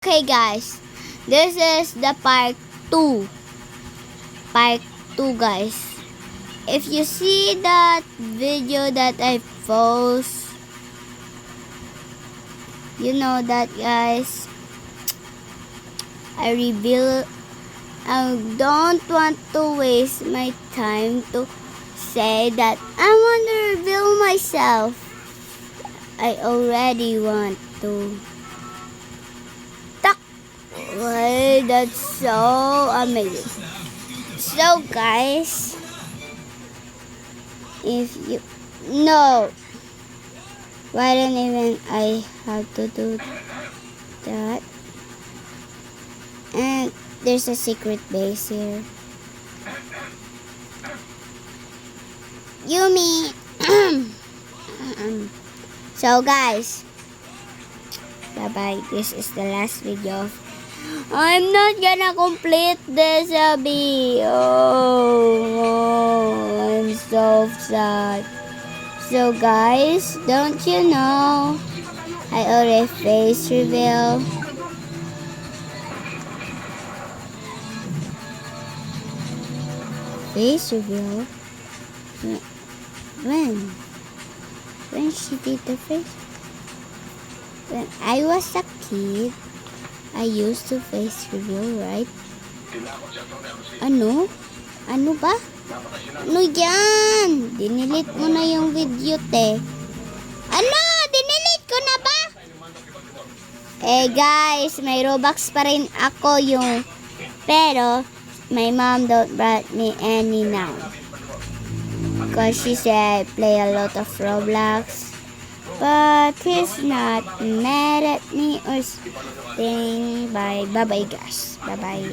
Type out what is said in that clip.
Okay guys, this is the part 2. Part 2 guys. If you see that video that I post, you know that guys, I don't want to waste my time to say that I want to reveal myself. I already want to. Well, that's so amazing. So guys, if you no, why don't even I have to do that? And there's a secret base here. Yumi. So guys, bye bye. This is the last video. I'm not gonna complete this, Abby. Oh, I'm so sad. So guys, don't you know I already face reveal. Face reveal? When she did the face? When I was a kid, I used to face reveal, right? Ano? Ano ba? Ano yan? Dinilit mo na yung video, te. Ano? Dinilit ko na ba? Eh guys, may Robux pa rin ako yung... Pero, my mom don't brought me any now. Because she said I play a lot of Roblox. But he's not mad at me or something. Bye bye guys. Bye bye.